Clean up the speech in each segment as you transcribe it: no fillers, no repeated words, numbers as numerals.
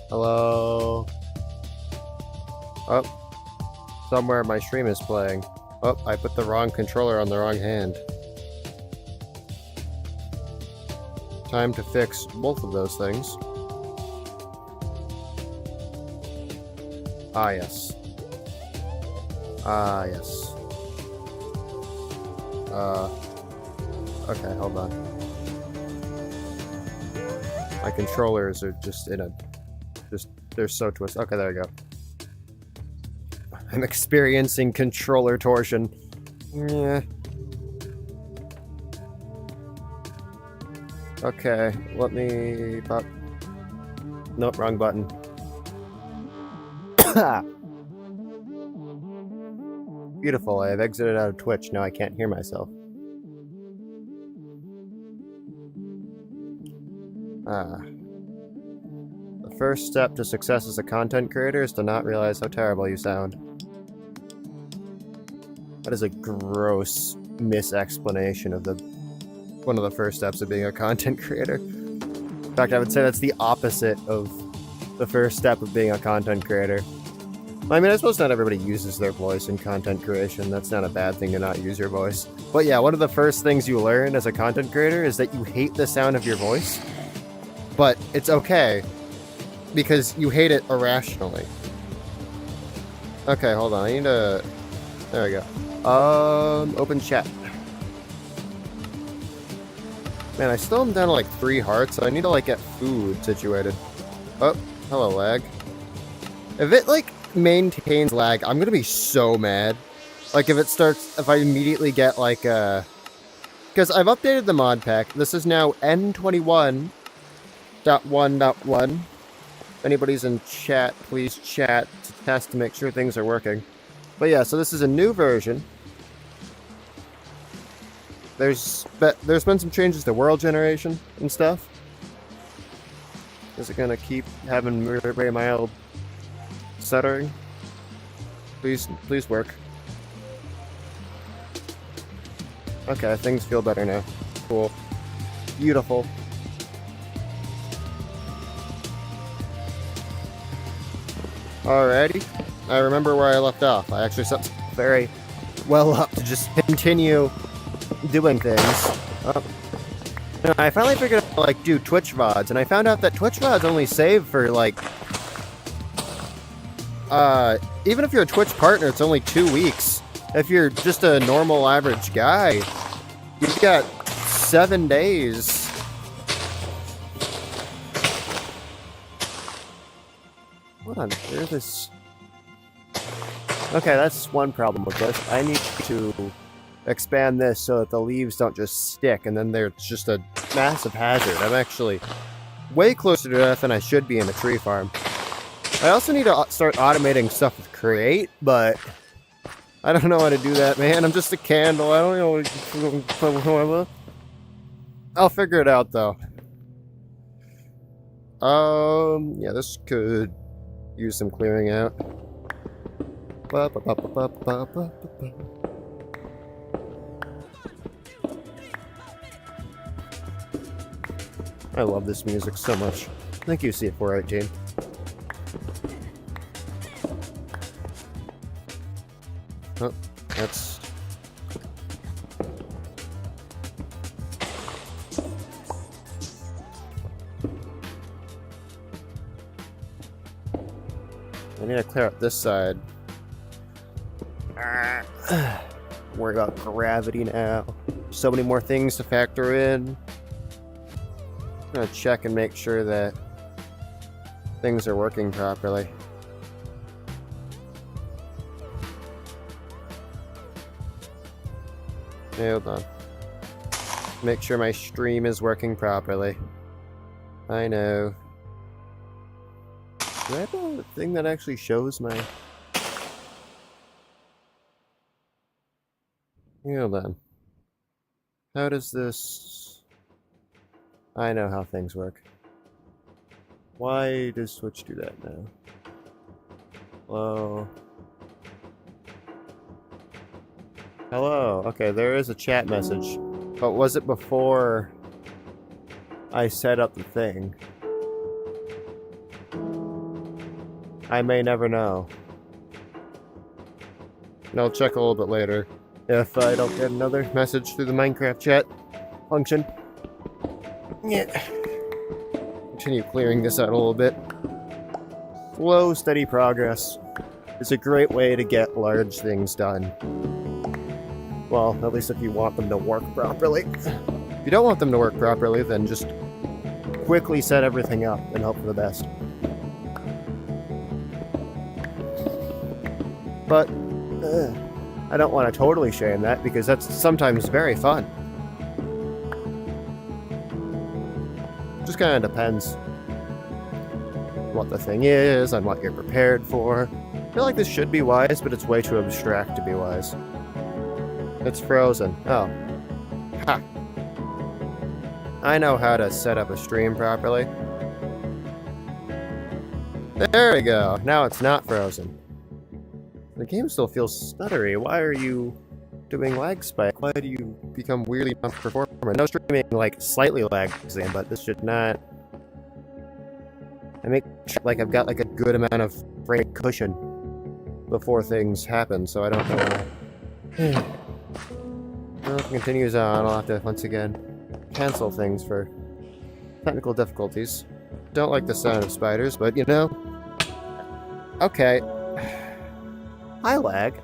Hello? Oh. Somewhere my stream is playing. Oh, I put the wrong controller on the wrong hand. Time to fix both of those things. Ah, yes. Ah, yes. Okay, hold on. My controllers are just in a... they're so twisted. Okay, there we go. I'm experiencing controller torsion. Yeah. Okay, let me... Nope, wrong button. Beautiful, I've exited out of Twitch, now I can't hear myself. The first step to success as a content creator is to not realize how terrible you sound. That is a gross misexplanation of one of the first steps of being a content creator. In fact, I would say that's the opposite of the first step of being a content creator. I mean, I suppose not everybody uses their voice in content creation. That's not a bad thing to not use your voice. But yeah, one of the first things you learn as a content creator is that you hate the sound of your voice. But it's okay, because you hate it irrationally. Okay, hold on. I need to... There we go. Open chat. Man, I still am down to like 3 hearts, so I need to like get food situated. Oh, hello, lag. If it like maintains lag, I'm gonna be so mad. Like if I immediately get like because I've updated the mod pack. This is now N21.1.1. If anybody's in chat, please chat to test to make sure things are working. But yeah, so this is a new version. There's been some changes to world generation and stuff. Is it gonna keep having very mild stuttering? Please work. Okay, things feel better now. Cool. Beautiful. Alrighty. I remember where I left off. I actually set very well up to just continue doing things. I finally figured out to like do Twitch VODs, and I found out that Twitch VODs only save for like even if you're a Twitch partner, it's only 2 weeks. If you're just a normal average guy, you've got 7 days. What on earth is... Okay, that's one problem with this. I need to expand this so that the leaves don't just stick and then there's just a massive hazard. I'm actually way closer to death than I should be in a tree farm. I also need to start automating stuff with Create, but I don't know how to do that, man. I'm just a candle. I don't know. I'll figure it out, though. Yeah, this could use some clearing out. I love this music so much. Thank you, C418. Oh, that's... I need to clear up this side. Worry about gravity now. So many more things to factor in. I'm gonna check and make sure that things are working properly. Hold on. Make sure my stream is working properly. I know. Do I have a thing that actually shows my... Hold on. How does this... I know how things work. Why does Twitch do that now? Hello? Hello. Okay, there is a chat message. But was it before I set up the thing? I may never know. And I'll check a little bit later if I don't get another message through the Minecraft chat function. Yeah. Continue clearing this out a little bit. Slow, steady progress is a great way to get large things done. Well, at least if you want them to work properly. If you don't want them to work properly, then just quickly set everything up and hope for the best. But I don't want to totally shame that, because that's sometimes very fun. Just kind of depends what the thing is and what you're prepared for. I feel like this should be wise, but it's way too abstract to be wise. It's frozen. Oh. Ha. I know how to set up a stream properly. There we go. Now it's not frozen. The game still feels stuttery. Why are you doing lag spike? Why do you become weirdly non-performer? No streaming, like, slightly lags in, but this should not. I make sure, like, I've got, like, a good amount of frame cushion before things happen, so I don't know why. Well, if it continues on, I'll have to, once again, cancel things for technical difficulties. Don't like the sound of spiders, but, you know. Okay. I lag.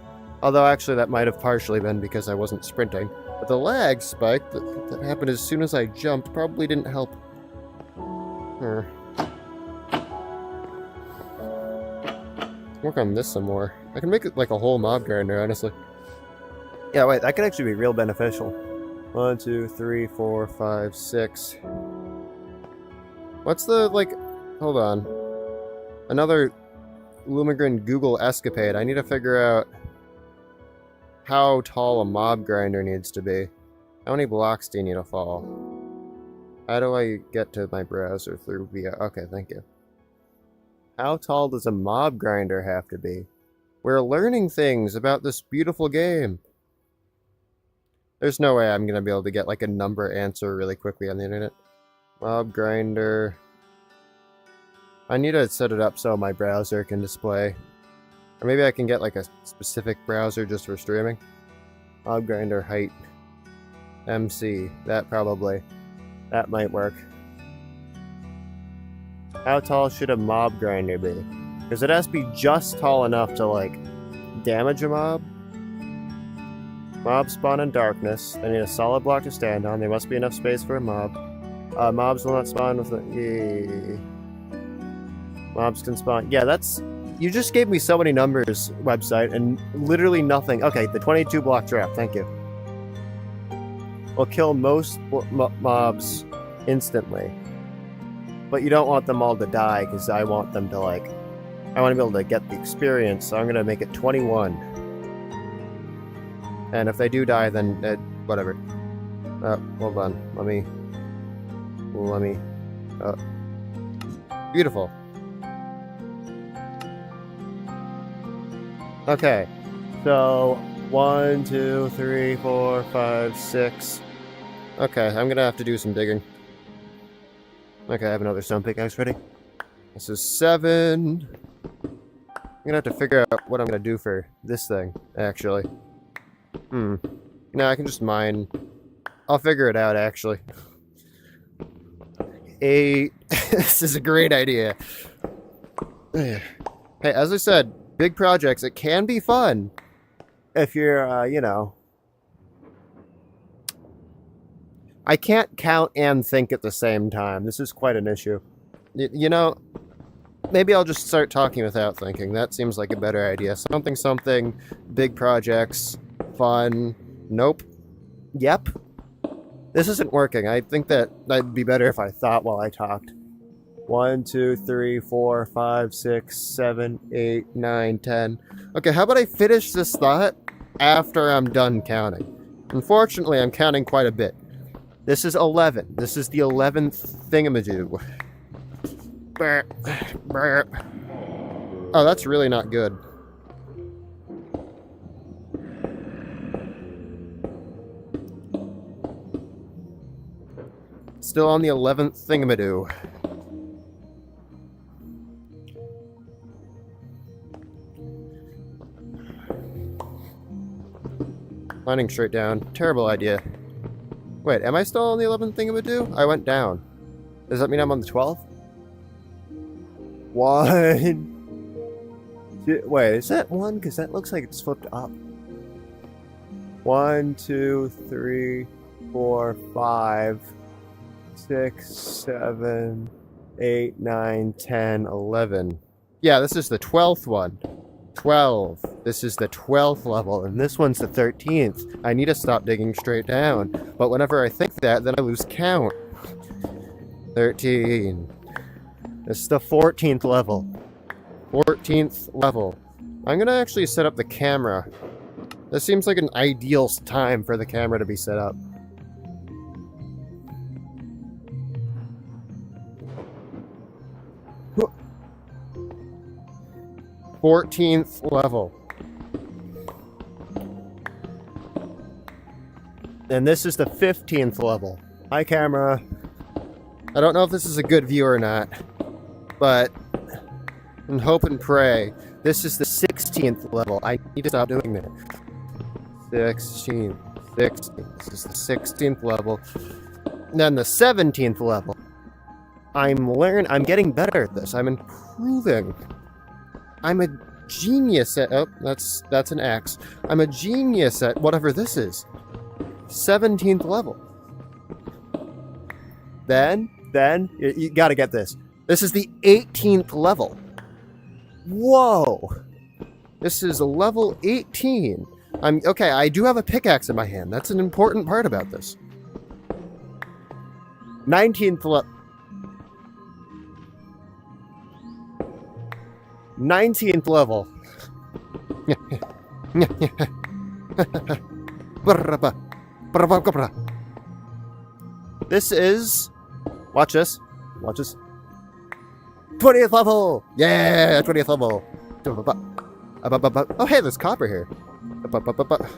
Although, actually, that might have partially been because I wasn't sprinting. But the lag spike that happened as soon as I jumped probably didn't help. Work on this some more. I can make it like a whole mob grinder, honestly. Yeah, wait, that could actually be real beneficial. 1, 2, 3, 4, 5, 6. What's the, like... Hold on. Another Lumigrin Google escapade. I need to figure out how tall a mob grinder needs to be. How many blocks do you need to fall? How do I get to my browser through via... Okay, thank you. How tall does a mob grinder have to be? We're learning things about this beautiful game. There's no way I'm going to be able to get like a number answer really quickly on the internet. Mob grinder. I need to set it up so my browser can display. Or maybe I can get like a specific browser just for streaming. Mob grinder height. MC. That probably. That might work. How tall should a mob grinder be? Because it has to be just tall enough to like damage a mob. Mobs spawn in darkness. They need a solid block to stand on. There must be enough space for a mob. Mobs will not spawn with the... Mobs can spawn... Yeah, that's... You just gave me so many numbers, website, and literally nothing. Okay, the 22 block trap, thank you. Will kill most mobs instantly. But you don't want them all to die, because I want them to, like... I want to be able to get the experience, so I'm going to make it 21. And if they do die, then whatever. Hold on. Let me. Beautiful. Okay. So 1, 2, 3, 4, 5, 6. Okay, I'm gonna have to do some digging. Okay, I have another stone pickaxe ready. This is 7. I'm gonna have to figure out what I'm gonna do for this thing, actually. No, I can just mine. I'll figure it out, actually. 8. This is a great idea. Hey, as I said, big projects, it can be fun. If you're, you know... I can't count and think at the same time. This is quite an issue. You know, maybe I'll just start talking without thinking. That seems like a better idea. Something, big projects... Fun. Nope. Yep. This isn't working. I think that that'd be better if I thought while I talked. 1, 2, 3, 4, 5, 6, 7, 8, 9, 10. Okay, how about I finish this thought after I'm done counting? Unfortunately, I'm counting quite a bit. This is 11. This is the 11th thingamajig. Burp. Burp. Oh, that's really not good. Still on the 11th thingamadoo. Landing straight down. Terrible idea. Wait, am I still on the 11th thingamadoo? I went down. Does that mean I'm on the 12th? 1... Wait, is that 1? Because that looks like it's flipped up. 1, 2, 3, 4, 5, 6, 7, 8, 9, 10, 11. Yeah, this is the 12th one. 12. This is the 12th level, and this one's the 13th. I need to stop digging straight down. But whenever I think that, then I lose count. 13. This is the 14th level. 14th level. I'm gonna actually set up the camera. This seems like an ideal time for the camera to be set up. Wh- 14th level. And this is the 15th level. Hi, camera. I don't know if this is a good view or not, but and hope and pray. This is the 16th level. I need to stop doing that. 16. This is the 16th level. And then the 17th level. I'm getting better at this. I'm improving. I'm a genius at... Oh, that's an X. I'm a genius at whatever this is. 17th level. Then, you gotta get this. This is the 18th level. Whoa! This is level 18. Okay, I do have a pickaxe in my hand. That's an important part about this. 19th level. 19th level. This is... Watch this. Watch this. 20th level! Yeah! 20th level! Oh, hey, there's copper here.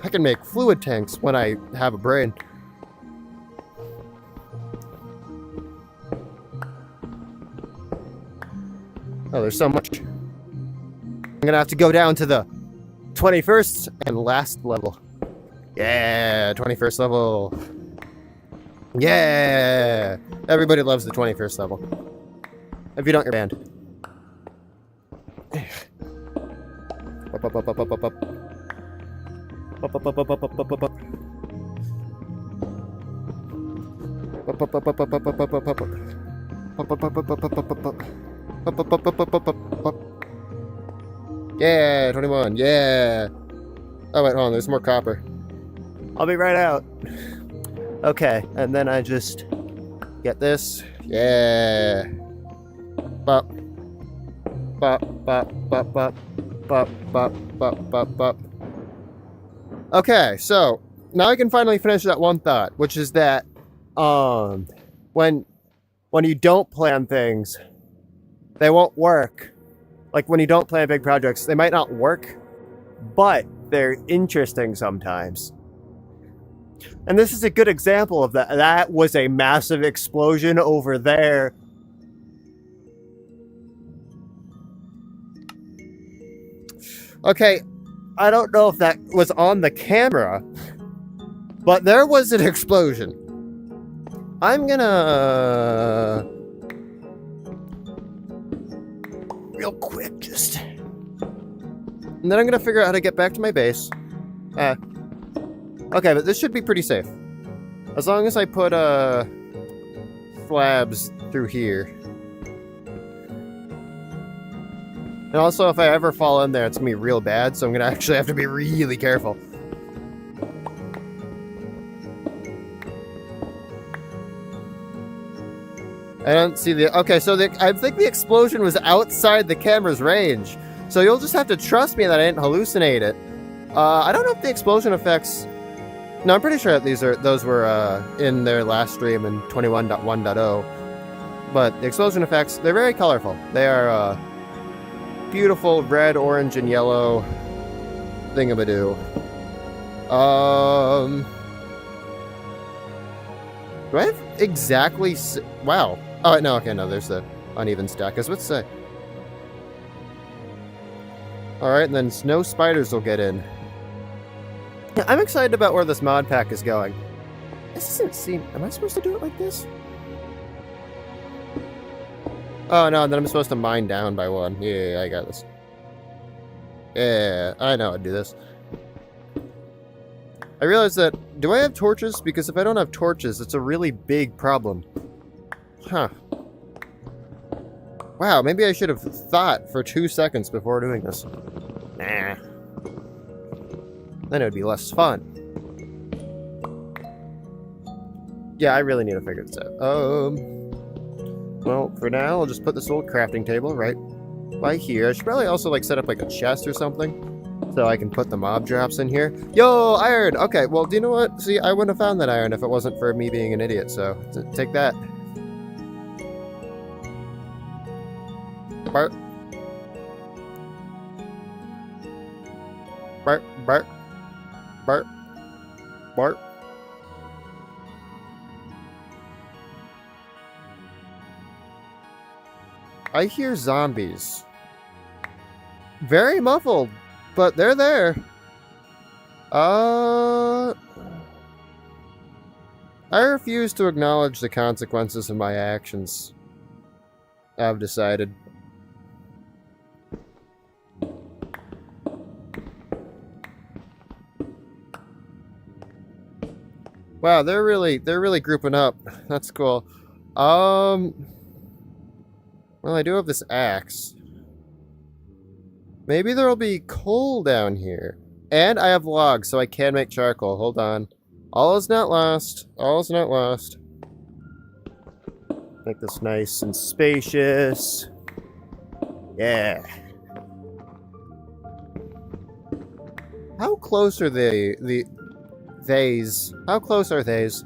I can make fluid tanks when I have a brain. Oh, there's so much. I'm gonna have to go down to the 21st and last level. Yeah! 21st level. Yeah! Everybody loves the 21st level. If you don't, you're banned. Yeah, 21, yeah! Oh wait, hold on, there's more copper. I'll be right out. Okay, and then I just get this. Yeah! Bop. Bop, bop, bop, bop. Bop, bop, bop, bop, bop. Okay, so now I can finally finish that one thought, which is that when you don't plan things, they won't work. Like when you don't plan big projects, they might not work, but they're interesting sometimes. And this is a good example of that. That was a massive explosion over there. Okay, I don't know if that was on the camera, but there was an explosion. I'm gonna... real quick, just... And then I'm gonna figure out how to get back to my base. Okay, but this should be pretty safe. As long as I put, slabs through here. And also, if I ever fall in there, it's gonna be real bad, so I'm gonna actually have to be really careful. I don't see the... Okay, so I think the explosion was outside the camera's range. So you'll just have to trust me that I didn't hallucinate it. I don't know if the explosion effects... No, I'm pretty sure that those were in their last stream in 21.1.0. But the explosion effects, they're very colorful. They are beautiful red, orange, and yellow thingamadoo. Do I have exactly... Wow. Oh, no, okay, no, there's the uneven stack. I was about to say. Alright, and then no spiders will get in. Yeah, I'm excited about where this mod pack is going. This doesn't seem... Am I supposed to do it like this? Oh, no, then I'm supposed to mine down by one. Yeah, I got this. Yeah, I know I'd do this. I realized that... Do I have torches? Because if I don't have torches, it's a really big problem. Huh. Wow, maybe I should have thought for 2 seconds before doing this. Nah. Then it would be less fun. Yeah, I really need to figure this out. Well, for now, I'll just put this old crafting table right by here. I should probably also, like, set up, like, a chest or something, so I can put the mob drops in here. Yo, iron! Okay, well, do you know what? See, I wouldn't have found that iron if it wasn't for me being an idiot, so take that. Bart. Bart, Bart. Bart. Bart. I hear zombies. Very muffled, but they're there. I refuse to acknowledge the consequences of my actions. I've decided. Wow, they're really grouping up. That's cool. Well, I do have this axe. Maybe there'll be coal down here. And I have logs, so I can make charcoal. Hold on. All is not lost. All is not lost. Make this nice and spacious. Yeah. How close are theys? How close are theys?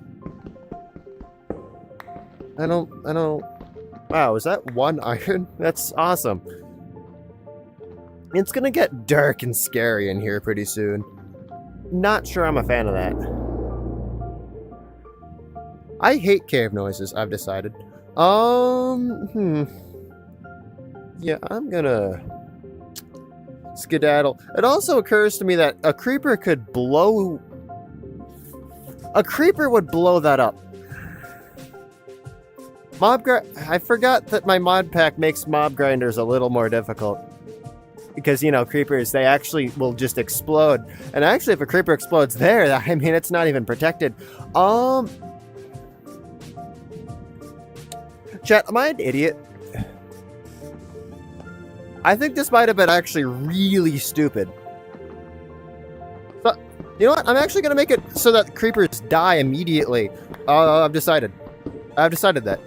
I don't... Wow, is that one iron? That's awesome. It's gonna get dark and scary in here pretty soon. Not sure I'm a fan of that. I hate cave noises, I've decided. Yeah, I'm gonna skedaddle. It also occurs to me that a creeper could blow... A creeper would blow that up. I forgot that my mod pack makes mob grinders a little more difficult. Because, you know, creepers, they actually will just explode. And actually, if a creeper explodes there, I mean, it's not even protected. Chat, am I an idiot? I think this might have been actually really stupid. But, you know what? I'm actually going to make it so that creepers die immediately. I've decided. I've decided that.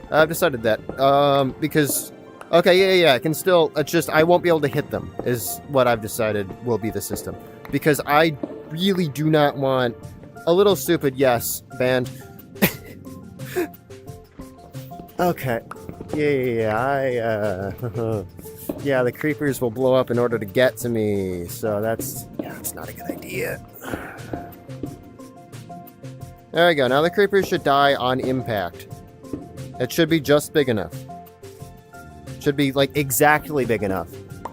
Because... Okay, yeah, I can still... It's just, I won't be able to hit them, is what I've decided will be the system. Because I really do not want... A little stupid, yes, banned. Okay. Yeah, yeah, the creepers will blow up in order to get to me, so that's... Yeah, that's not a good idea. There we go, now the creepers should die on impact. It should be just big enough. Should be, like, exactly big enough.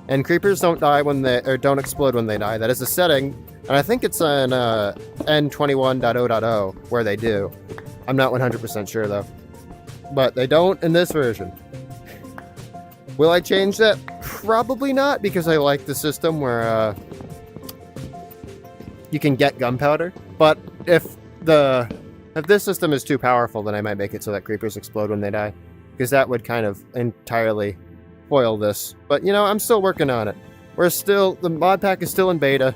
And creepers don't die when they... Or don't explode when they die. That is a setting, and I think it's on N21.0.0 where they do. I'm not 100% sure, though. But they don't in this version. Will I change that? Probably not, because I like the system where, you can get gunpowder. But if this system is too powerful, then I might make it so that creepers explode when they die. Because that would kind of entirely foil this. But, you know, I'm still working on it. The mod pack is still in beta.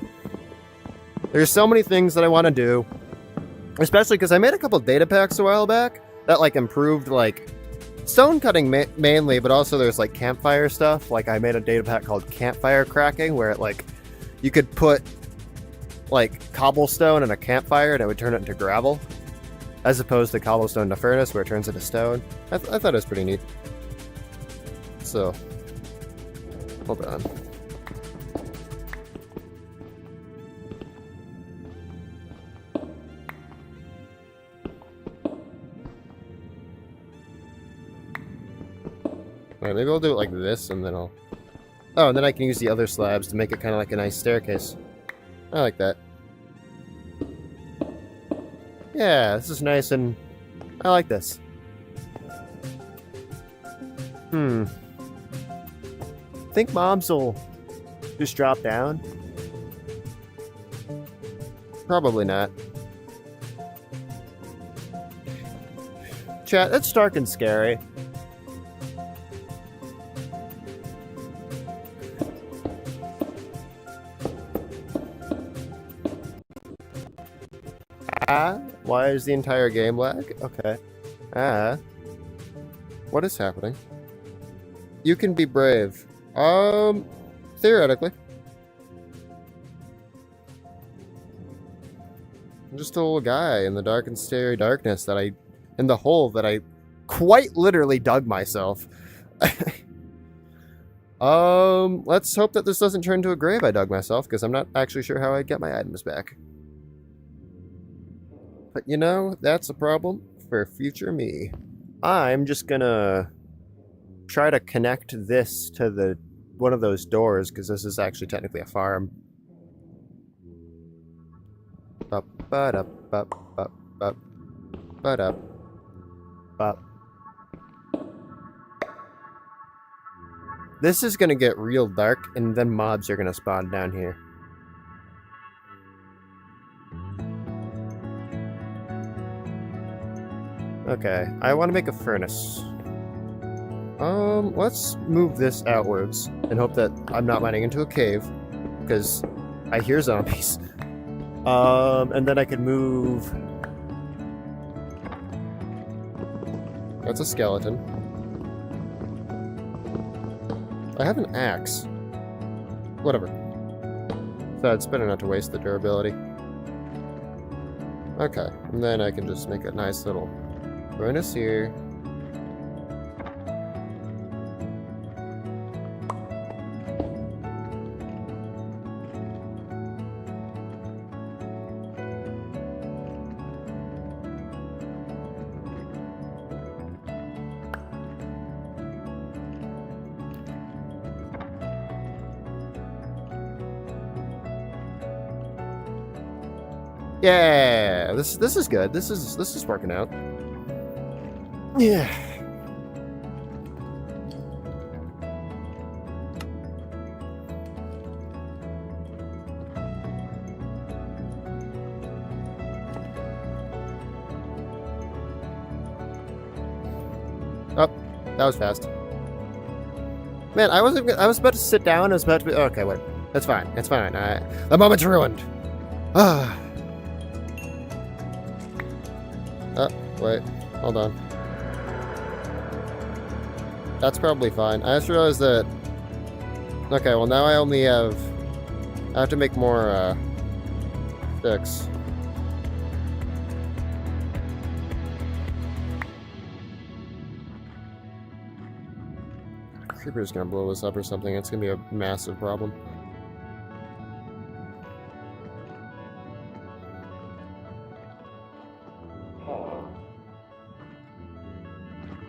There's so many things that I want to do. Especially because I made a couple data packs a while back that, like, improved, like, stone cutting mainly, but also there's, like, campfire stuff. Like, I made a data pack called Campfire Cracking, where it, like, you could put, like, cobblestone in a campfire and it would turn it into gravel. As opposed to cobblestone in a furnace where it turns into stone. I thought it was pretty neat. So, hold on. Alright, maybe I'll do it like this and then I'll... Oh, and then I can use the other slabs to make it kind of like a nice staircase. I like that. Yeah, this is nice and I like this. Think mobs will just drop down? Probably not. Chat, it's dark and scary. Why is the entire game lag? Okay. What is happening? You can be brave. Theoretically. I'm just a little guy in the dark and scary darkness in the hole that I quite literally dug myself. Let's hope that this doesn't turn into a grave I dug myself, because I'm not actually sure how I'd get my items back. But you know, that's a problem for future me. I'm just gonna try to connect this to one of those doors, because this is actually technically a farm. This is gonna get real dark, and then mobs are gonna spawn down here. Okay, I want to make a furnace. Let's move this outwards and hope that I'm not running into a cave, because I hear zombies. And then I can move... That's a skeleton. I have an axe. Whatever. So it's better not to waste the durability. Okay, and then I can just make a nice little furnace here. Yeah, this is good. This is working out. Yeah. Oh, that was fast. Man, I was about to sit down. I was about to be... Okay, wait. That's fine. It's fine. The moment's ruined. Ah. Oh, wait. Hold on. That's probably fine. I just realized that... Okay, well now I only have... I have to make more, sticks. Creeper's gonna blow this up or something. It's gonna be a massive problem.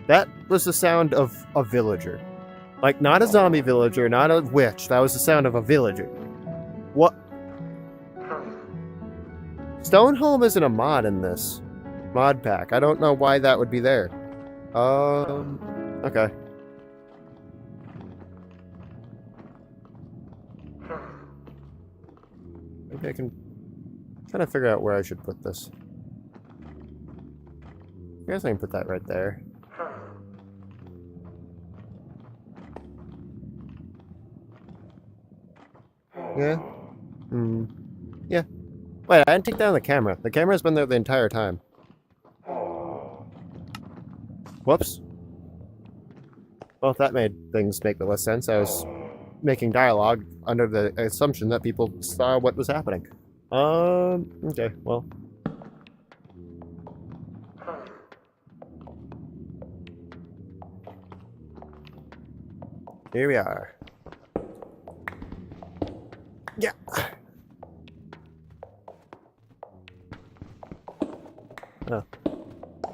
That was the sound of a villager. Like, not a zombie villager, not a witch. That was the sound of a villager. What? Stoneholm isn't a mod in this mod pack. I don't know why that would be there. Okay. Maybe I can kind of figure out where I should put this. I guess I can put that right there. Yeah. Yeah. Wait, I didn't take down the camera. The camera's been there the entire time. Whoops. Well, if that made things make less sense, I was making dialogue under the assumption that people saw what was happening. Okay, well. Here we are. Yeah. Oh.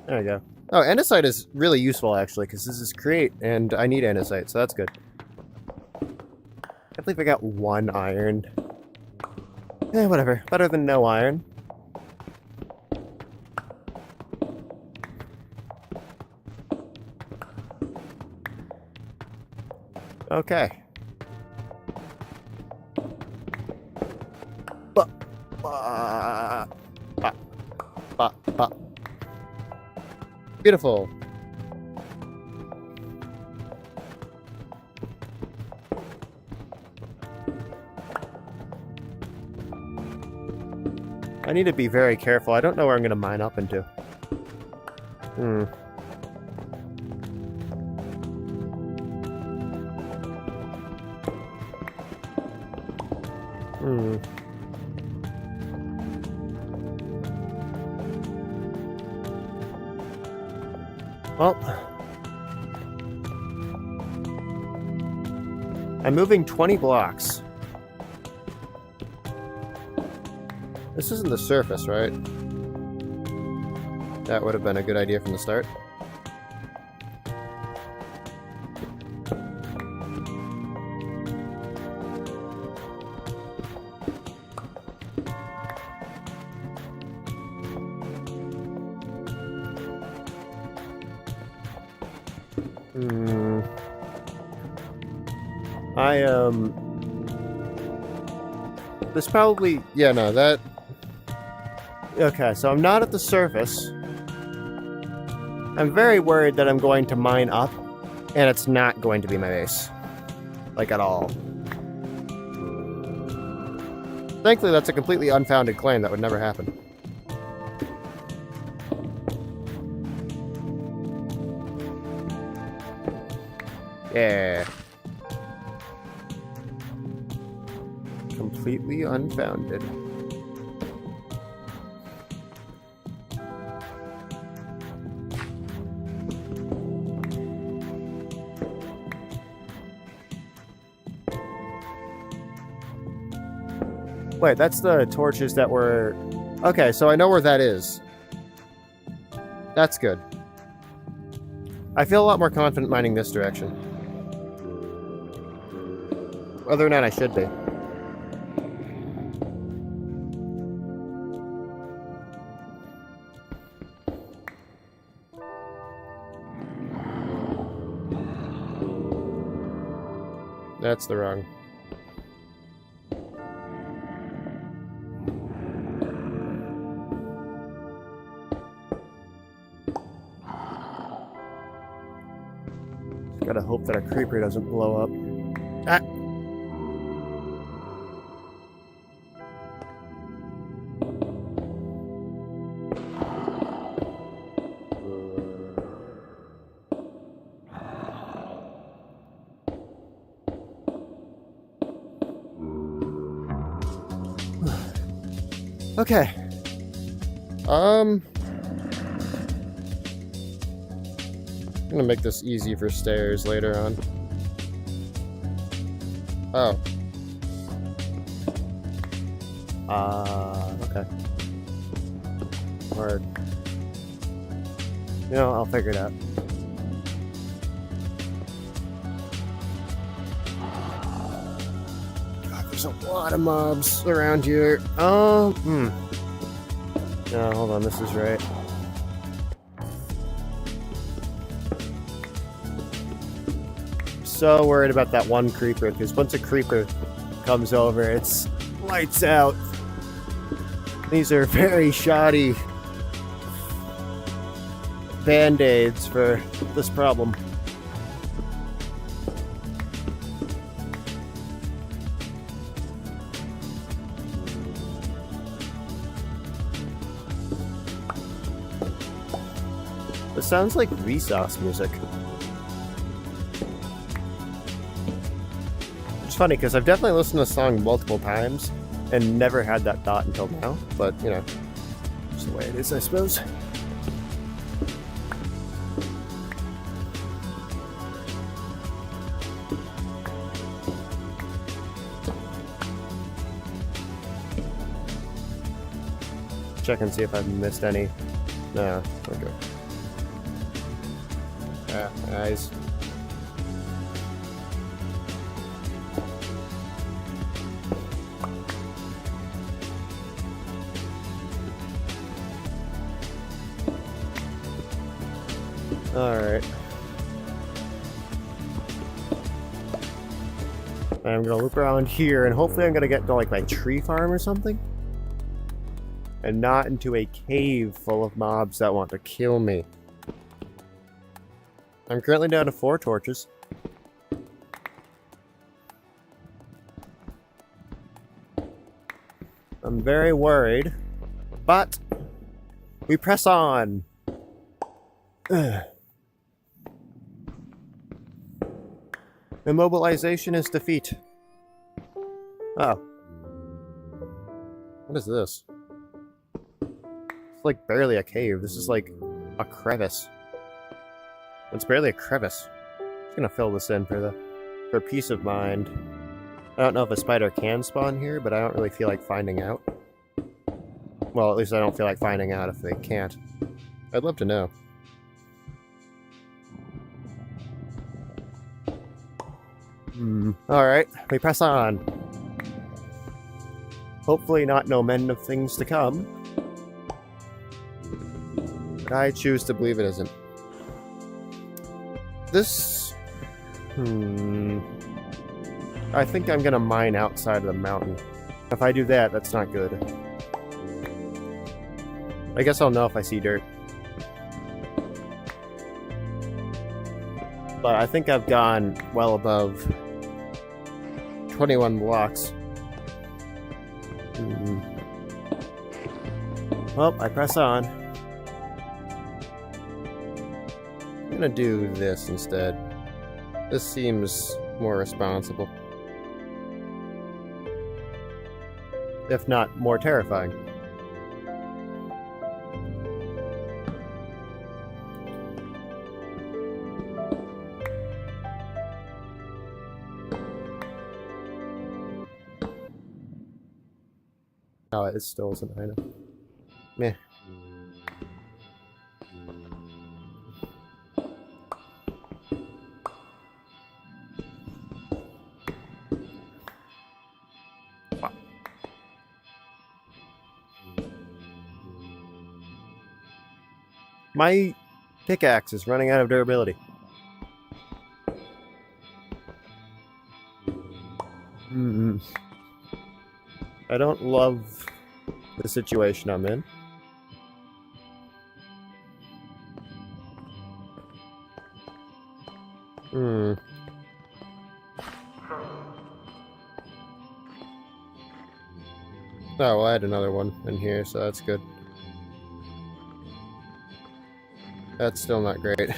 There we go. Oh, andesite is really useful, actually, because this is create, and I need andesite, so that's good. I believe I got 1 iron. Eh, whatever. Better than no iron. Okay. Beautiful. I need to be very careful. I don't know where I'm going to mine up into. Well, I'm moving 20 blocks. This isn't the surface, right? That would have been a good idea from the start. This probably... Yeah, no, that... Okay, so I'm not at the surface. I'm very worried that I'm going to mine up, and it's not going to be my base. Like, at all. Thankfully, that's a completely unfounded claim. That would never happen. Yeah. Completely unfounded. Wait, that's the torches that were... Okay, so I know where that is. That's good. I feel a lot more confident mining this direction. Whether or not I should be. That's the wrong. Gotta hope that a creeper doesn't blow up. Ah! Okay. I'm gonna make this easy for stairs later on. Oh. Okay. Or... You know, I'll figure it out. God, there's a lot of mobs around here. No, hold on, this is right. So worried about that one creeper, because once a creeper comes over, it's lights out. These are very shoddy band-aids for this problem. It sounds like Vsauce music. It's funny because I've definitely listened to the song multiple times and never had that thought until now, but you know, it's the way it is, I suppose. Check and see if I've missed any. No, okay. Eyes. Alright. And I'm gonna loop around here, and hopefully I'm gonna get into like my tree farm or something. And not into a cave full of mobs that want to kill me. I'm currently down to 4 torches. I'm very worried, but we press on. Immobilization is defeat. Oh. What is this? It's like barely a cave. This is like a crevice. It's barely a crevice. I'm just gonna fill this in for peace of mind. I don't know if a spider can spawn here, but I don't really feel like finding out. Well, at least I don't feel like finding out if they can't. I'd love to know. Alright, we press on. Hopefully not no men of things to come. But I choose to believe it isn't. This... I think I'm gonna mine outside of the mountain. If I do that, that's not good. I guess I'll know if I see dirt. But I think I've gone well above 21 blocks. Well, I press on. I'm gonna do this instead. This seems more responsible. If not more terrifying. Oh, it still isn't, I know. Meh. My pickaxe is running out of durability. I don't love the situation I'm in. Oh, well, I had another one in here, so that's good. That's still not great.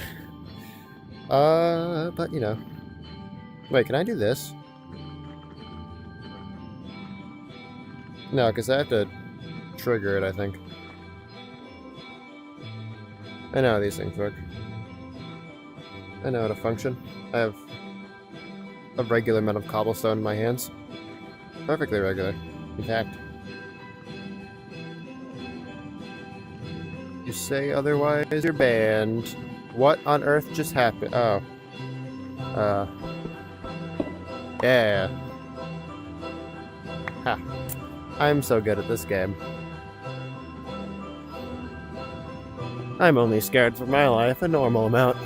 But you know. Wait, can I do this? No, because I have to trigger it, I think. I know how these things work. I know how to function. I have a regular amount of cobblestone in my hands. Perfectly regular. In fact. You say otherwise, you're banned. What on earth just happened? Oh. Yeah. Ha. I'm so good at this game. I'm only scared for my life, a normal amount.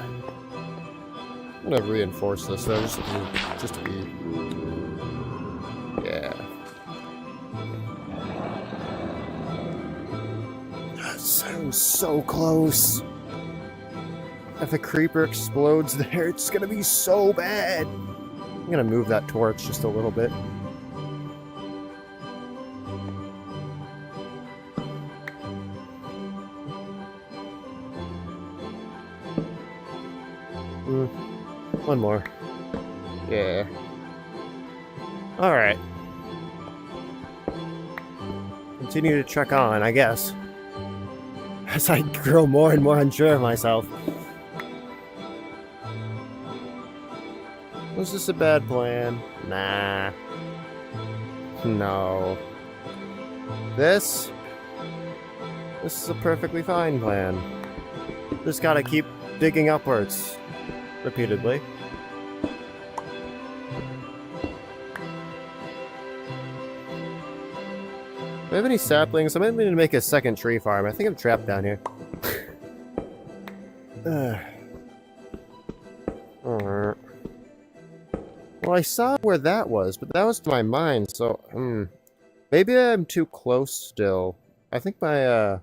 I'm gonna reinforce this though, just to be... Yeah. That sounds so close. If a creeper explodes there, it's gonna be so bad. I'm gonna move that torch just a little bit. One more. Yeah. Alright. Continue to trek on, I guess. As I grow more and more unsure of myself. Was this a bad plan? Nah. No. This is a perfectly fine plan. Just gotta keep digging upwards. Repeatedly. Do I have any saplings? I might need to make a second tree farm. I think I'm trapped down here. Well, Well, I saw where that was, but that was to my mind, so, maybe I'm too close still. I think my,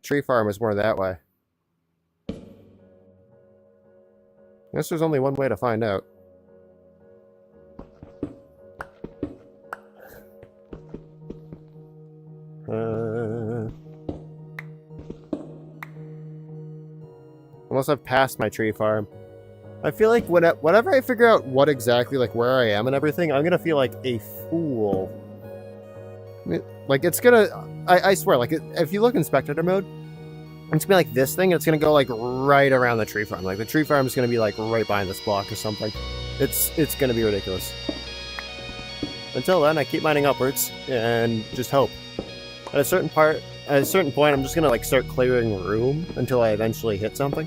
tree farm is more that way. I guess there's only one way to find out. Unless I've passed my tree farm. I feel like whenever I figure out what exactly, like, where I am and everything, I'm gonna feel like a fool. Like, it's gonna... I swear, like, if you look in spectator mode, it's gonna be like this thing, and it's gonna go, like, right around the tree farm. Like, the tree farm is gonna be, like, right behind this block or something. It's gonna be ridiculous. Until then, I keep mining upwards, and just hope. At a certain point, I'm just gonna, like, start clearing room until I eventually hit something.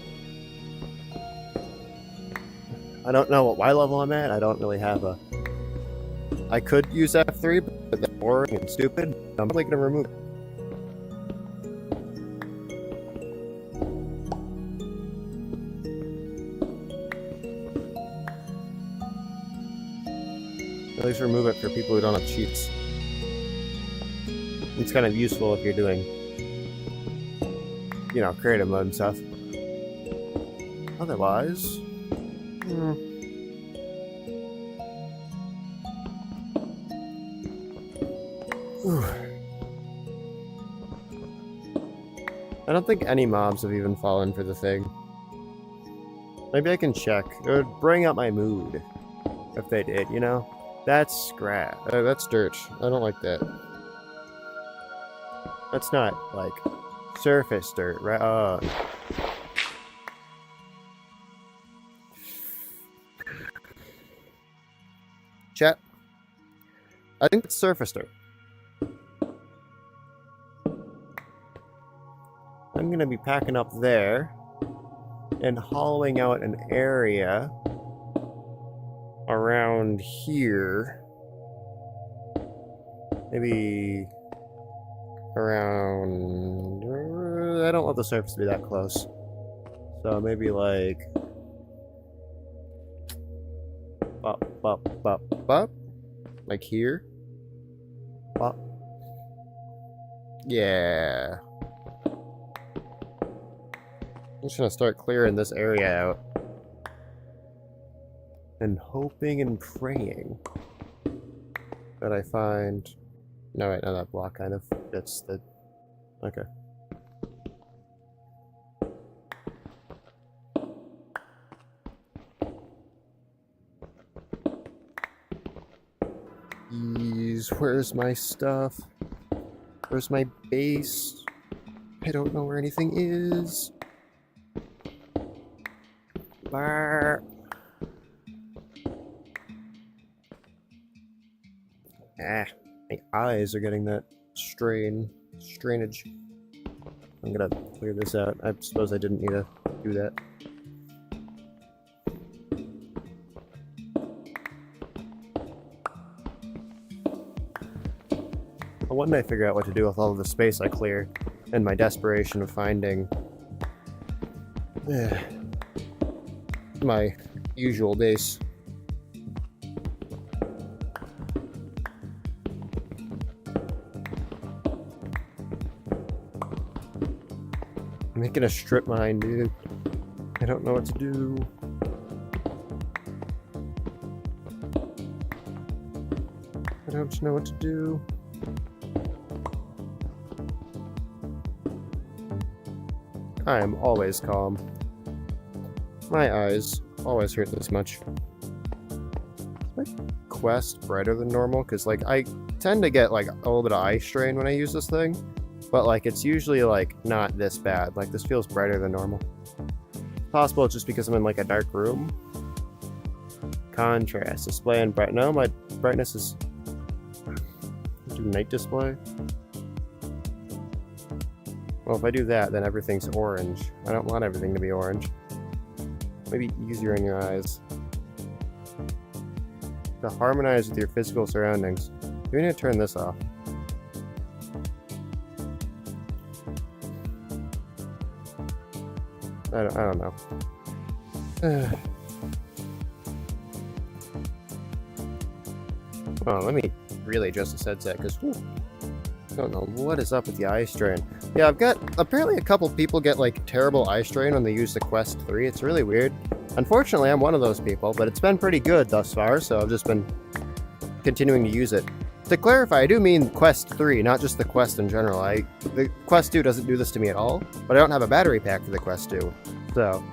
I don't know what Y level I'm at. I don't really have a... I could use F3, but that's boring and stupid. I'm probably gonna remove it. At least remove it for people who don't have cheats. It's kind of useful if you're doing, you know, creative mode and stuff. Otherwise... I don't think any mobs have even fallen for the thing. Maybe I can check. It would bring up my mood if they did, you know? That's scrap. That's dirt. I don't like that. That's not, like, surface dirt, right? Chat. I think it's surface dirt. I'm going to be packing up there and hollowing out an area around here. Maybe around... I don't want the surface to be that close. So maybe like... Up. Like here. Up. Yeah. I'm just gonna start clearing this area out. And hoping and praying that I find... No, wait, no, that block kind of fits the... Okay. Where's my stuff? Where's my base? I don't know where anything is. Bar. Ah, my eyes are getting that strainage. I'm gonna clear this out. I suppose I didn't need to do that. One day I figure out what to do with all of the space I clear, and my desperation of finding my usual base. I'm making a strip mine, dude. I don't know what to do. I don't know what to do. I am always calm. My eyes always hurt this much. Is my quest brighter than normal? Because, like, I tend to get, like, a little bit of eye strain when I use this thing. But, like, it's usually, like, not this bad. Like, this feels brighter than normal. Possible it's just because I'm in, like, a dark room. Contrast. Display and bright. No, my brightness is... Do night display? Well, if I do that, then everything's orange. I don't want everything to be orange. Maybe easier in your eyes. To harmonize with your physical surroundings. You need to turn this off. I don't know. Oh, let me really adjust this headset, because I don't know what is up with the eye strain. Yeah, I've got... Apparently a couple people get, like, terrible eye strain when they use the Quest 3. It's really weird. Unfortunately, I'm one of those people, but it's been pretty good thus far, so I've just been continuing to use it. To clarify, I do mean Quest 3, not just the Quest in general. The Quest 2 doesn't do this to me at all, but I don't have a battery pack for the Quest 2. So,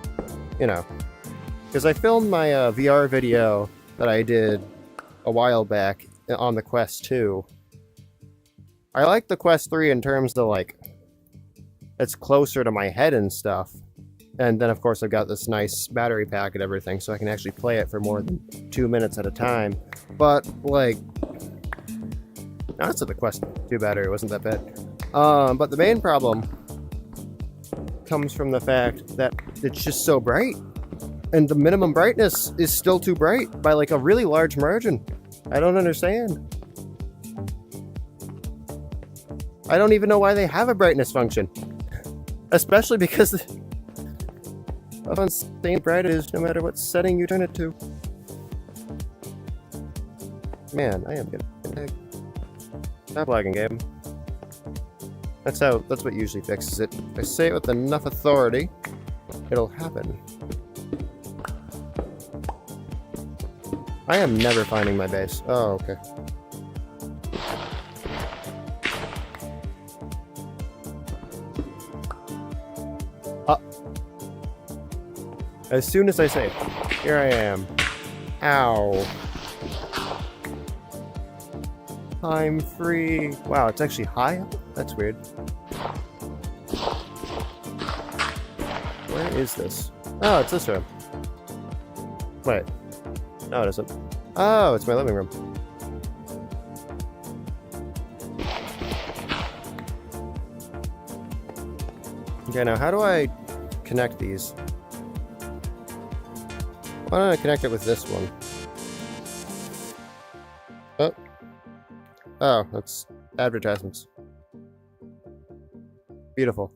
you know. Because I filmed my VR video that I did a while back on the Quest 2. I like the Quest 3 in terms of, like, it's closer to my head and stuff. And then, of course, I've got this nice battery pack and everything, so I can actually play it for more than 2 minutes at a time. But, like... Not so the Quest 2 battery wasn't that bad. But the main problem comes from the fact that it's just so bright. And the minimum brightness is still too bright by, like, a really large margin. I don't understand. I don't even know why they have a brightness function. Especially because of how insane bright it is no matter what setting you turn it to. Man, I am gonna... Stop lagging, game. That's what usually fixes it. If I say it with enough authority, it'll happen. I am never finding my base. Oh, okay. As soon as I say it, here I am. Ow. I'm free. Wow, it's actually high up? That's weird. Where is this? Oh, it's this room. Wait. No, it isn't. Oh, it's my living room. Okay, now how do I connect these? Why don't I connect it with this one? Oh. Oh, that's advertisements. Beautiful.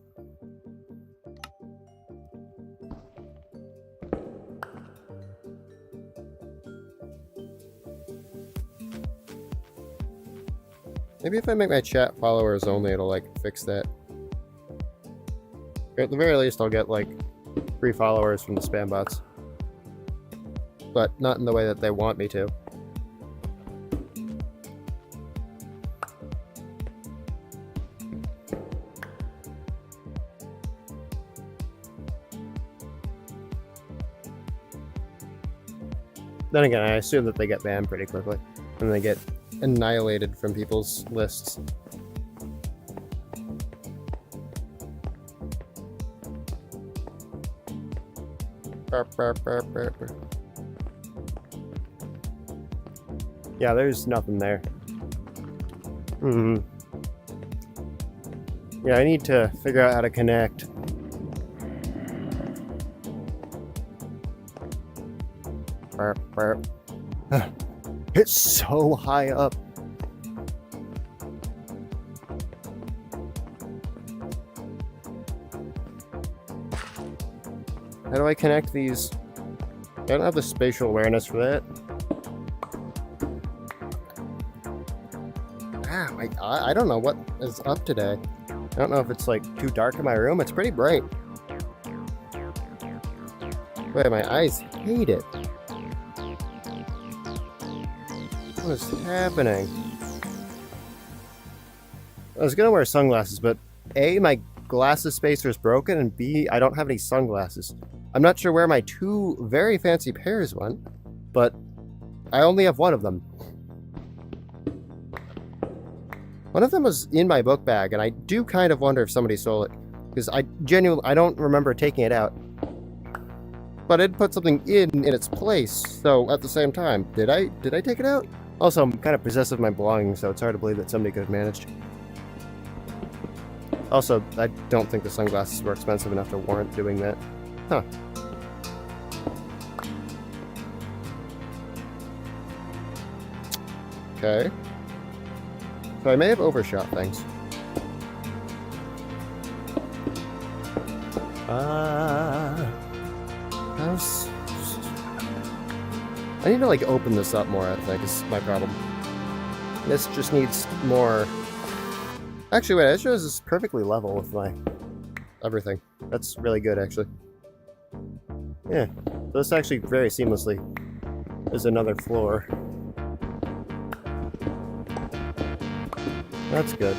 Maybe if I make my chat followers only, it'll, like, fix that. Or at the very least, I'll get, like, free followers from the spam bots. But not in the way that they want me to. Then again, I assume that they get banned pretty quickly, and they get annihilated from people's lists. Yeah, there's nothing there. Yeah, I need to figure out how to connect. It's so high up. How do I connect these? I don't have the spatial awareness for that. Wow, I don't know what is up today. I don't know if it's like too dark in my room. It's pretty bright. Wait, my eyes hate it. What is happening? I was gonna wear sunglasses, but A, my glasses spacer is broken, and B, I don't have any sunglasses. I'm not sure where my two very fancy pairs went, but I only have one of them. One of them was in my book bag, and I do kind of wonder if somebody stole it, because I don't remember taking it out. But it put something in its place, so at the same time, did I take it out? Also, I'm kind of possessive of my belongings, so it's hard to believe that somebody could have managed. Also, I don't think the sunglasses were expensive enough to warrant doing that. Huh. Okay. So I may have overshot things. I need to, like, open this up more, I think, is my problem. This just needs more... Actually, wait, it shows is perfectly level with my everything. That's really good, actually. Yeah, this actually very seamlessly is another floor. That's good.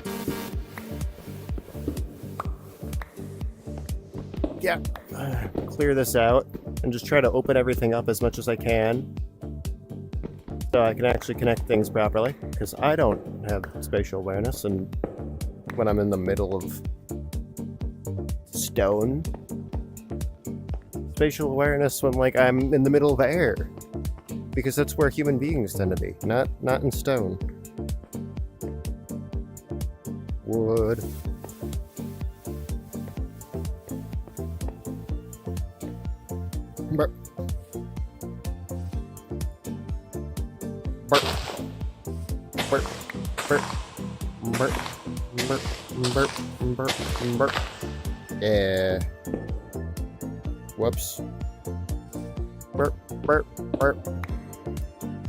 Yeah, clear this out and just try to open everything up as much as I can so I can actually connect things properly, because I don't have spatial awareness, and when I'm in the middle of stone. Spatial awareness when, like, I'm in the middle of air, because that's where human beings tend to be, not in stone. Wood. Burp. Burp. Burp. Burp. Burp. Burp. Burp. Burp. Burp. Yeah. Whoops. Burp. Burp. Burp.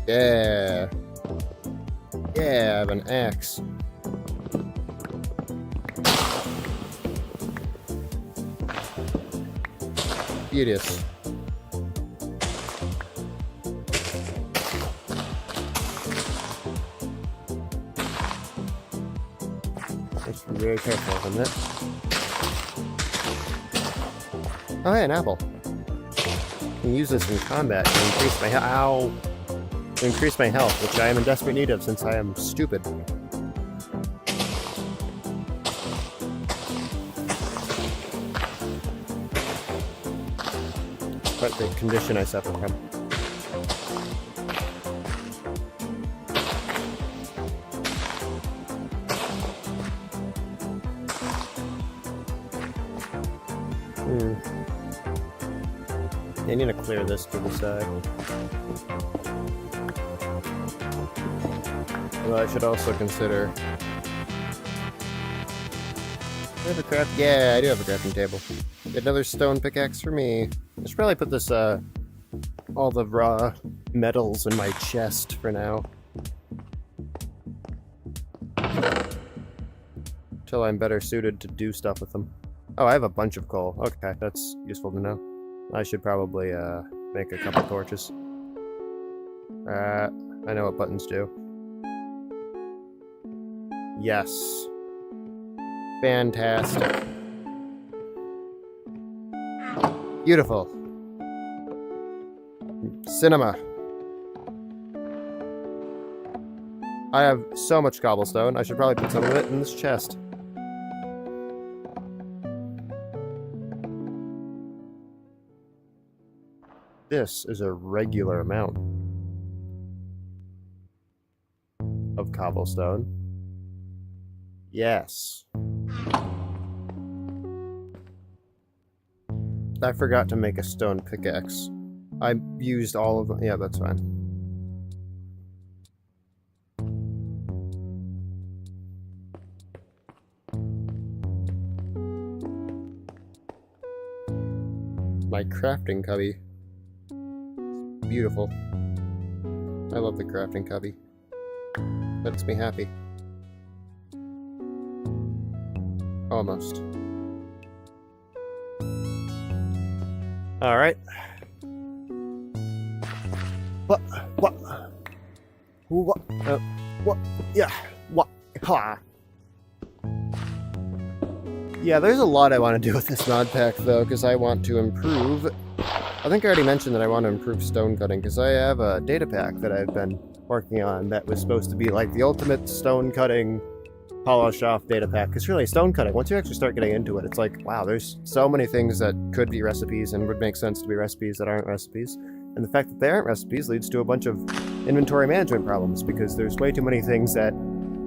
Yeah. Yeah, I have an axe. Beauteous. Just be very careful on that. Oh, hey, an apple. I can use this in combat to increase my health. Ow! To increase my health, which I am in desperate need of since I am stupid. But the condition I suffer from. I need to clear this to the side. Well, I should also consider... I have a craft... Yeah, I do have a crafting table. Get another stone pickaxe for me. I should probably put this, all the raw metals in my chest for now. Till I'm better suited to do stuff with them. Oh, I have a bunch of coal. Okay, that's useful to know. I should probably, make a couple torches. I know what buttons do. Yes. Fantastic. Beautiful. Cinema. I have so much cobblestone, I should probably put some of it in this chest. This is a regular amount of cobblestone. Yes. I forgot to make a stone pickaxe. I used all of them. Yeah, that's fine. My crafting cubby. Beautiful. I love the crafting cubby. Makes me happy. Almost. Alright. What? Yeah. What? Ha. Yeah, there's a lot I want to do with this mod pack, though, because I want to improve... I think I already mentioned that I want to improve stone cutting, because I have a data pack that I've been working on that was supposed to be like the ultimate stone cutting polish off data pack. Because really, stone cutting, once you actually start getting into it, it's like, wow, there's so many things that could be recipes and would make sense to be recipes that aren't recipes. And the fact that they aren't recipes leads to a bunch of inventory management problems, because there's way too many things that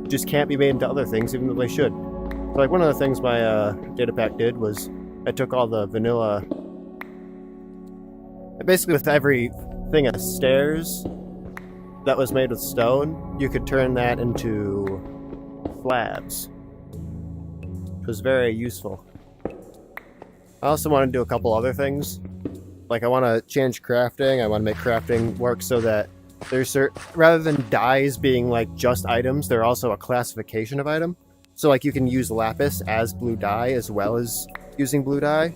just can't be made into other things, even though they should. So, like, one of the things my data pack did was I took all the vanilla... Basically, with every thing of stairs that was made with stone, you could turn that into slabs, which was very useful. I also want to do a couple other things. Like, I want to change crafting. I want to make crafting work so that there's rather than dyes being like just items, they're also a classification of item. So like you can use lapis as blue dye as well as using blue dye.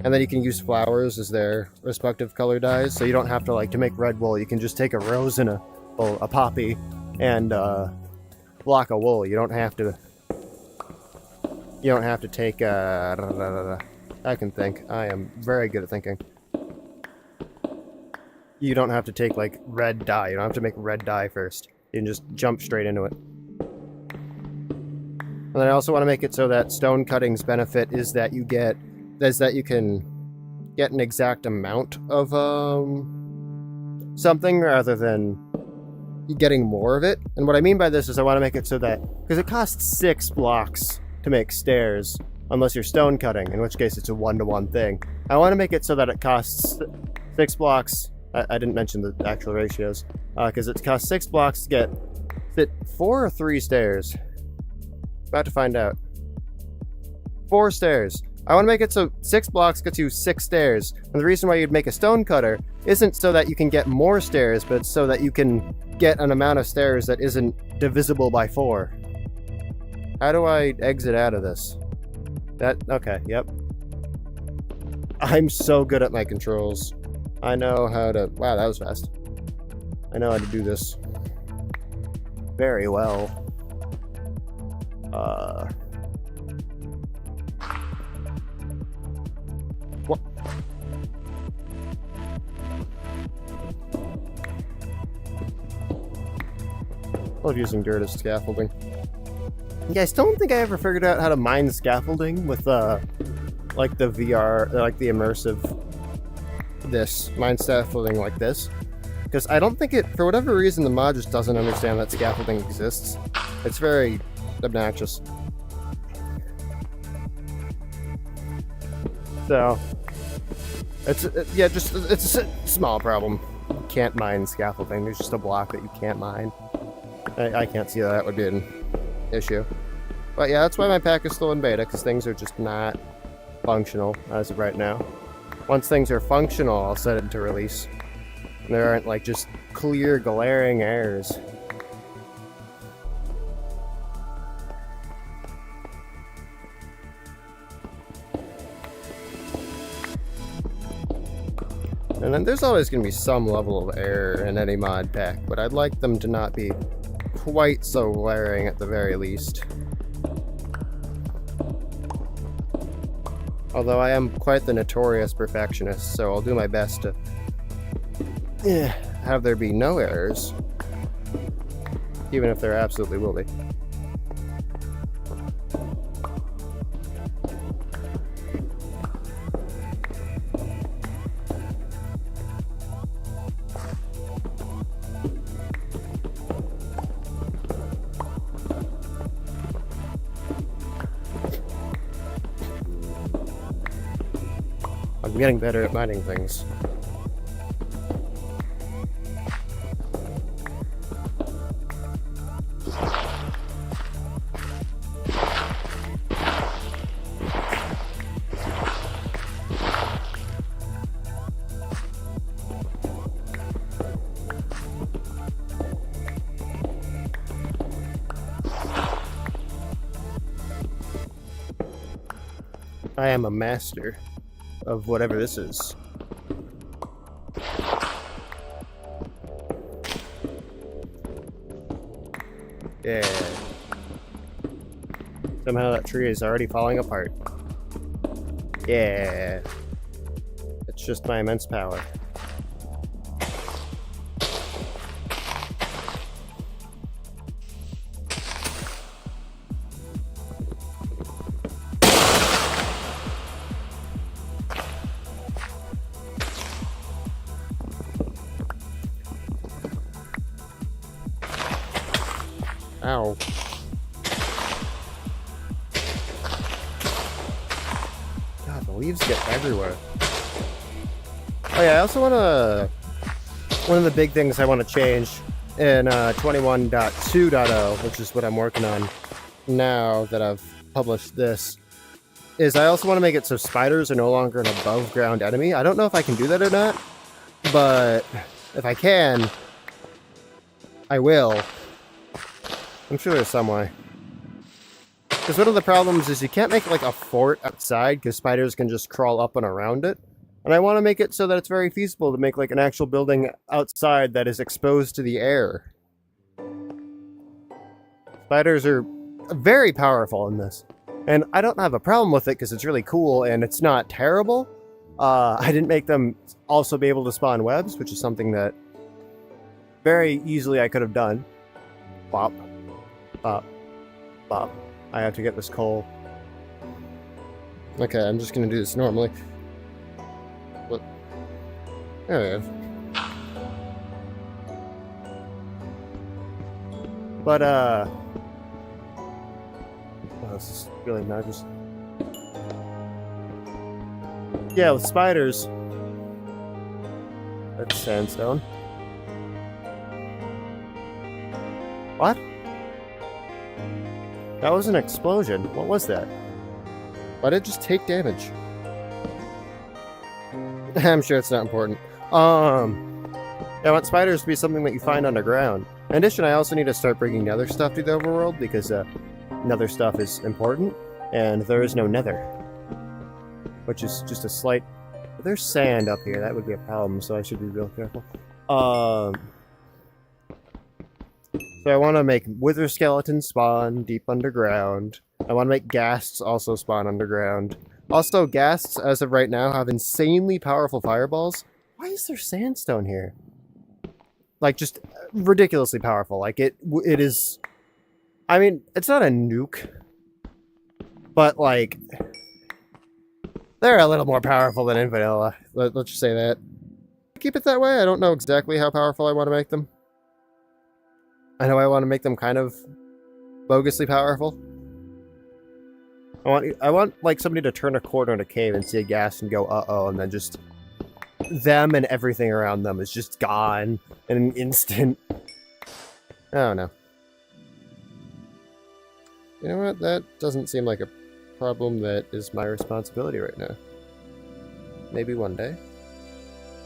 And then you can use flowers as their respective color dyes. So you don't have to like to make red wool. You can just take a rose and a poppy and block a wool. You don't have to. You don't have to take. I can think. I am very good at thinking. You don't have to take like red dye. You don't have to make red dye first. You can just jump straight into it. And then I also want to make it so that stone cutting's benefit is that you can get an exact amount of something rather than getting more of it. And what I mean by this is I want to make it so that, because it costs 6 blocks to make stairs, unless you're stone cutting, in which case it's a 1-to-1 thing. I want to make it so that it costs 6 blocks. I didn't mention the actual ratios, because it costs 6 blocks to get 4 or 3 stairs. About to find out. 4 stairs. I want to make it so 6 blocks gets you 6 stairs. And the reason why you'd make a stone cutter isn't so that you can get more stairs, but it's so that you can get an amount of stairs that isn't divisible by 4. How do I exit out of this? Okay, yep. I'm so good at my controls. I know how to... Wow, that was fast. I know how to do this very well. What? I love using dirt as scaffolding. Yeah, I still don't think I ever figured out how to mine scaffolding with like the VR, like the immersive mine scaffolding like this. Because I don't think it, for whatever reason, the mod just doesn't understand that scaffolding exists. It's very obnoxious. So, it's a small problem. You can't mine scaffolding. There's just a block that you can't mine. I can't see that would be an issue. But yeah, that's why my pack is still in beta, because things are just not functional as of right now. Once things are functional, I'll set it into release. And there aren't like just clear, glaring errors. And then there's always going to be some level of error in any mod pack, but I'd like them to not be quite so glaring at the very least. Although I am quite the notorious perfectionist, so I'll do my best to have there be no errors, even if there absolutely will be. I'm getting better at mining things. I am a master of whatever this is. Yeah. Somehow that tree is already falling apart. Yeah. It's just my immense power. Ow. God, the leaves get everywhere. Oh yeah, I also want to... One of the big things I want to change in 21.2.0, which is what I'm working on now that I've published this, is I also want to make it so spiders are no longer an above-ground enemy. I don't know if I can do that or not, but if I can, I will. I'm sure there's some way. Because one of the problems is you can't make like a fort outside because spiders can just crawl up and around it. And I want to make it so that it's very feasible to make like an actual building outside that is exposed to the air. Spiders are very powerful in this. And I don't have a problem with it because it's really cool and it's not terrible. I didn't make them also be able to spawn webs, which is something that very easily I could have done. Bop. Bop. Bop. I have to get this coal. Okay, I'm just gonna do this normally. What? There we go. But, oh, this is really nice. Yeah, with spiders. That's sandstone. What? That was an explosion. What was that? Why did it just take damage? I'm sure it's not important. I want spiders to be something that you find underground. In addition, I also need to start bringing nether stuff to the overworld because nether stuff is important, and there is no nether. Which is just a slight... There's sand up here. That would be a problem, so I should be real careful. So I want to make wither skeletons spawn deep underground. I want to make ghasts also spawn underground. Also, ghasts, as of right now, have insanely powerful fireballs. Why is there sandstone here? Like, just ridiculously powerful. Like, it is... I mean, it's not a nuke. But, like... They're a little more powerful than in vanilla. Let's just say that. Keep it that way. I don't know exactly how powerful I want to make them. I know I want to make them kind of bogusly powerful. I want like somebody to turn a corner in a cave and see a ghast and go, uh-oh, and then just them and everything around them is just gone in an instant. I don't know. You know what? That doesn't seem like a problem that is my responsibility right now. Maybe one day.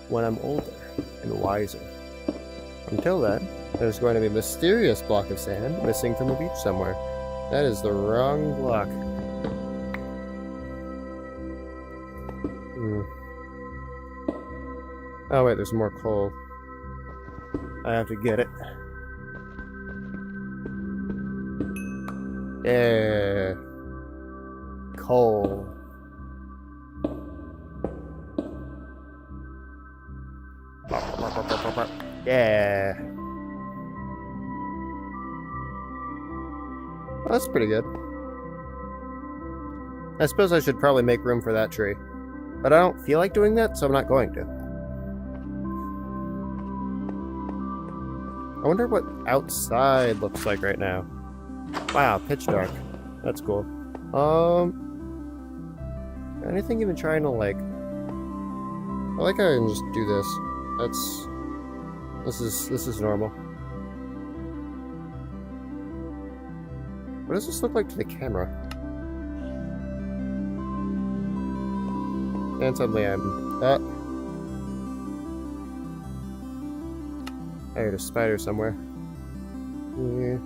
When I'm older and wiser. Until then, there's going to be a mysterious block of sand missing from a beach somewhere. That is the wrong block. Oh wait, there's more coal. I have to get it. Yeah. Coal. Yeah. Well, that's pretty good. I suppose I should probably make room for that tree. But I don't feel like doing that, so I'm not going to. I wonder what outside looks like right now. Wow, pitch dark. That's cool. Anything even trying to like... I like how I can just do this. This is normal. What does this look like to the camera? And suddenly I'm... I heard a spider somewhere. Yeah.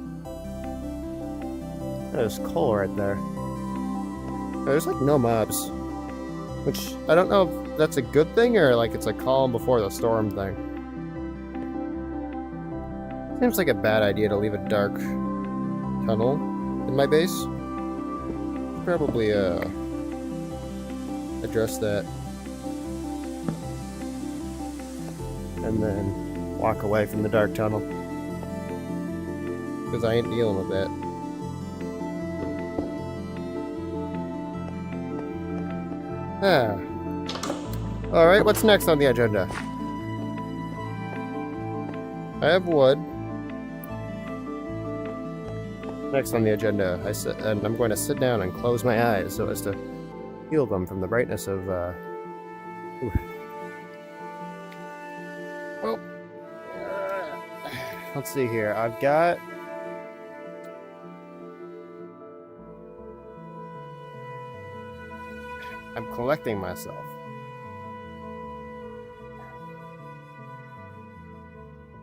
There's coal right there. There's like no mobs. Which, I don't know if that's a good thing or like it's a calm before the storm thing. Seems like a bad idea to leave a dark tunnel in my base. Probably address that. And then walk away from the dark tunnel. Because I ain't dealing with that. Ah. Alright, what's next on the agenda? I have wood. Next on the agenda, and I'm going to sit down and close my eyes so as to heal them from the brightness of, Well, let's see here. I've got... I'm collecting myself.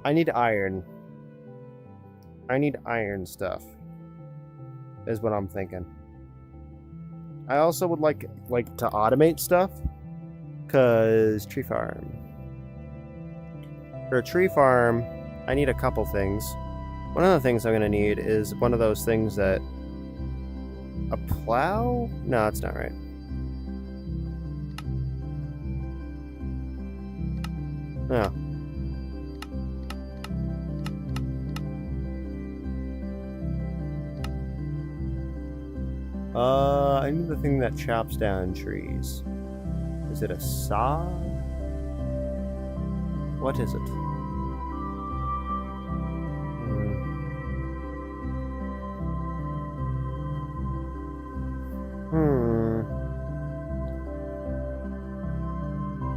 I need iron. I need iron stuff. Is what I'm thinking. I also would like to automate stuff, cause tree farm. For a tree farm, I need a couple things. One of the things I'm gonna need is one of those things that a plow? No, that's not right. No. I need the thing that chops down trees. Is it a saw? What is it?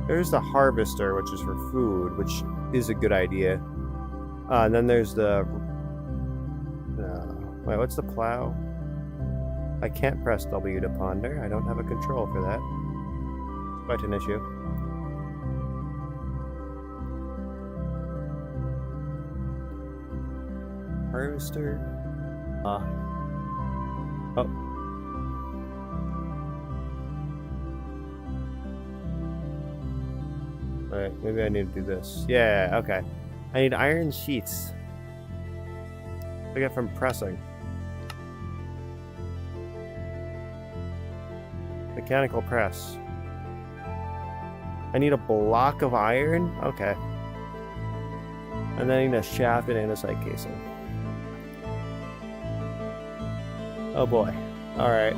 There's the harvester, which is for food, which is a good idea. And then there's the... wait, what's the plow? I can't press W to ponder. I don't have a control for that. It's quite an issue. Harvester. Oh. Alright, maybe I need to do this. Yeah, okay. I need iron sheets. I get from pressing. Mechanical press. I need a block of iron? Okay. And then I need a shaft and andesite casing. Oh boy. Alright.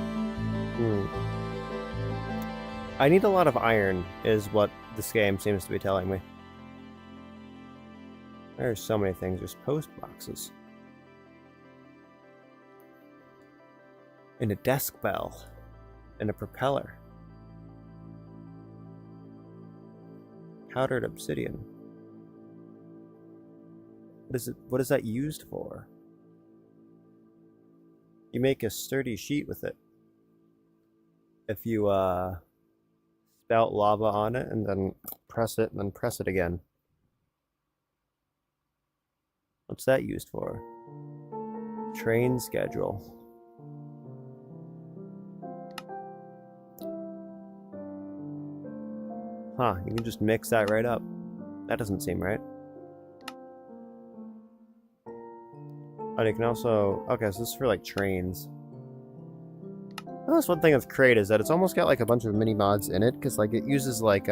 I need a lot of iron, is what this game seems to be telling me. There's so many things. There's post boxes. And a desk bell. And a propeller. Powdered obsidian. What is that used for? You make a sturdy sheet with it. If you spout lava on it and then press it and then press it again. What's that used for? Train schedule. Huh, you can just mix that right up. That doesn't seem right. And you can also... Okay, so this is for like trains. Oh, that's one thing with Crate is that it's almost got like a bunch of mini mods in it, because like it uses like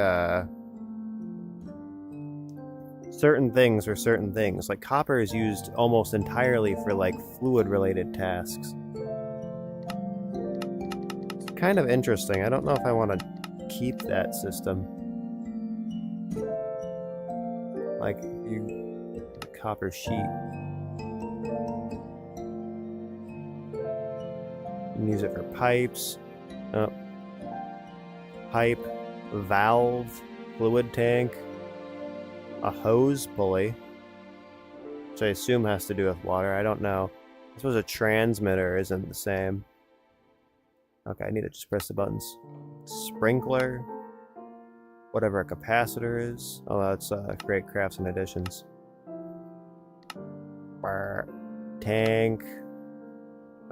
certain things for certain things. Like copper is used almost entirely for like fluid related tasks. It's kind of interesting. I don't know if I want to keep that system. Like you copper sheet. You can use it for pipes. Oh. Pipe, valve, fluid tank, a hose pulley, which I assume has to do with water. I don't know. I suppose a transmitter isn't the same. Okay, I need to just press the buttons. Sprinkler. Whatever a capacitor is. Oh, that's great crafts and additions. Tank.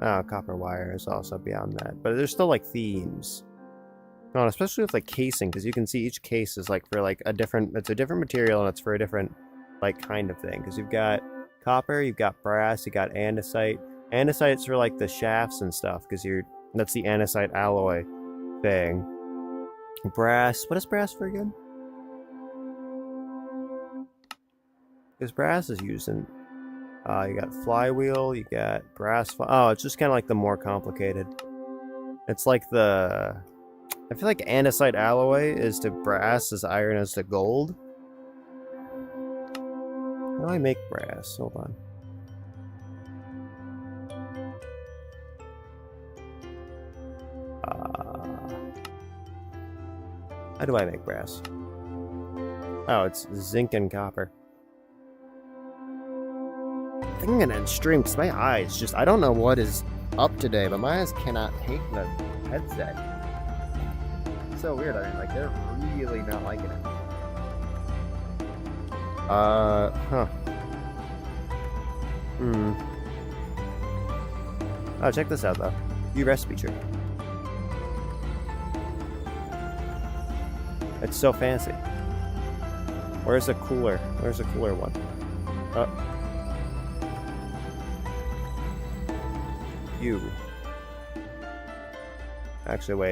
Oh, copper wire is also beyond that. But there's still like themes. Oh, especially with like casing, because you can see each case is like for like a different, it's a different material and it's for a different like kind of thing. Because you've got copper, you've got brass, you got andesite. Andesite's for like the shafts and stuff, because that's the andesite alloy thing. Brass, what is brass for again? Because brass is used in, you got flywheel, you got brass, oh, it's just kind of like the more complicated. It's like I feel like andesite alloy is to brass as iron is to gold. How do I make brass? Hold on. How do I make brass? Oh, it's zinc and copper. I think I'm gonna end stream because my eyes just... I don't know what is up today, but my eyes cannot take the headset. It's so weird. I mean, like, they're really not liking it. Huh. Hmm. Oh, check this out, though. U-recipe tree. It's so fancy. Where's the cooler? Where's the cooler one? Oh. You. Actually, wait.